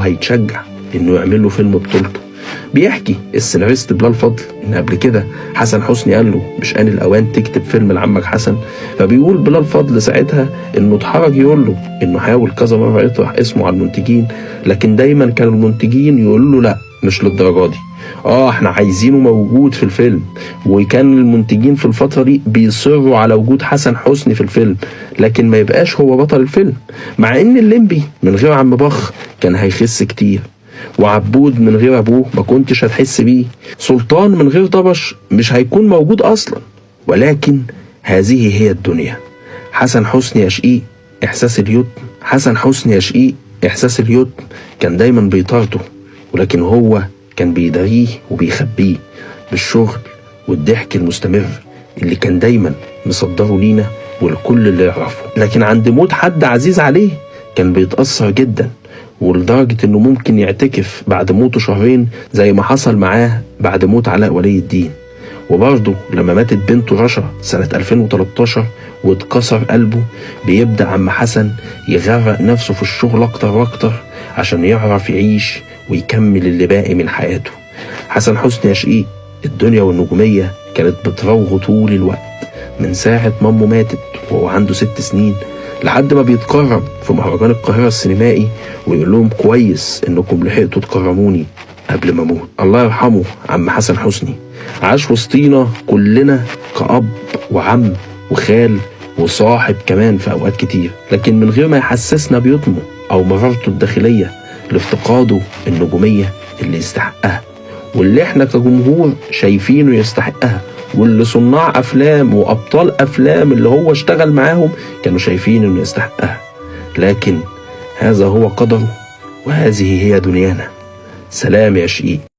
وهيتشجع انه يعمل له فيلم بطولته. بيحكي السيناريست بلال فضل ان قبل كده حسن حسني قال له مش آن الاوان تكتب فيلم لعمك حسن؟ فبيقول بلال فضل ساعتها انه اتحرج يقول له، انه حاول كذا مره يطرح اسمه على المنتجين، لكن دايما كانوا المنتجين يقولوا له لا مش للدرجه دي، احنا عايزينه موجود في الفيلم. وكان المنتجين في الفتره دي بيصروا على وجود حسن حسني في الفيلم، لكن ما يبقاش هو بطل الفيلم، مع ان الليمبي من غير عم بخ كان هيخس كتير، وعبود من غير ابوه ما كنتش هتحس بيه، سلطان من غير طبش مش هيكون موجود اصلا. ولكن هذه هي الدنيا. حسن حسني يا شقيق احساس اليتم، حسن حسني يا شقيق احساس اليتم كان دايما بيطارده، ولكن هو كان بيداريه وبيخبيه بالشغل والضحك المستمر اللي كان دايما مصدره لينا والكل اللي يعرفه. لكن عند موت حد عزيز عليه كان بيتأثر جدا، ولدرجة انه ممكن يعتكف بعد موته شهرين زي ما حصل معاه بعد موت علاء ولي الدين. وبرضه لما ماتت بنته رشا سنة 2013 واتكسر قلبه، بيبدأ عم حسن يغرق نفسه في الشغل اكتر واكتر عشان يعرف يعيش ويكمل اللي باقي من حياته. حسن حسني يا شقيق الدنيا والنجومية كانت بتراوغه طول الوقت، من ساعة مامه ماتت وهو عنده 6 سنين لحد ما بيتكرم في مهرجان القاهرة السينمائي ويقول لهم كويس انكم لحقتوا تكرموني قبل ما اموت. الله يرحمه عم حسن حسني، عاش وسطينا كلنا كأب وعم وخال وصاحب كمان في اوقات كتير، لكن من غير ما يحسسنا بيطمه او مرارته الداخلية لافتقاده النجومية اللي يستحقها، واللي احنا كجمهور شايفينه يستحقها، واللي صناع افلام وابطال افلام اللي هو اشتغل معاهم كانوا شايفين انه يستحقها. لكن هذا هو قدره وهذه هي دنيانا. سلام يا شقيق.